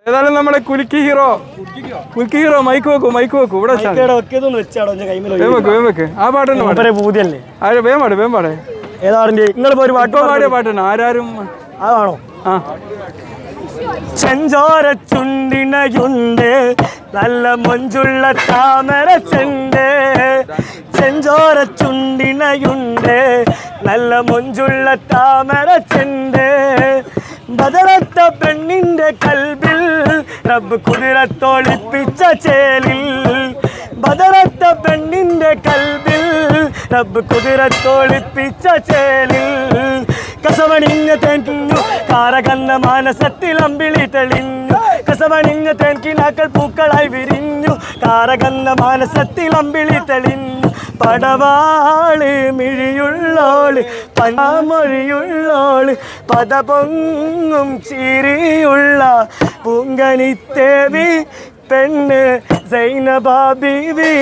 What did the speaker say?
ഏതായാലും നമ്മുടെ കുലുക്കി ഹീറോ മൈക്ക് വെക്കൂ ഇവിടെ വെക്ക് ആ പാട്ട് വേം പാടേ പാടിയ പാട്ടാണ് ആരാരും അതാണോ ചെഞ്ചോര ചുണ്ടിനയുണ്ട് നല്ല മൊഞ്ചുള്ള താമര ചെണ്ട് ചെഞ്ചോര ചുണ്ടിനയുണ്ട് നല്ല മൊഞ്ചുള്ള താമര ചെണ്ട് ബദറത്ത പെണ്ണിന്റെ കൽബിൽ റബ്ബ് കുതിരത്തോളിപ്പിച്ച ചേലിൽ ബദറത്ത പെണ്ണിന്റെ കൽബിൽ റബ്ബ് കുതിരത്തോളിപ്പിച്ച ചേലിൽ കസവണിഞ്ഞ തേൻകിഞ്ഞു കാരകന്ന മാനസത്തിൽ അമ്പിളി തെളിഞ്ഞു കസവണിഞ്ഞ തേൻകിനാക്കൾ പൂക്കളായി വിരിഞ്ഞു കാരകന്ന മാനസത്തിൽ അമ്പിളി തെളിഞ്ഞു പടവാള് മിഴിയുള്ളോള് പനാമൊഴിയുള്ളോള് പദപൊങ്ങും ചിരിയുള്ള പൂങ്കനിത്തേവി പെണ്ണ് സൈനബ ബീവി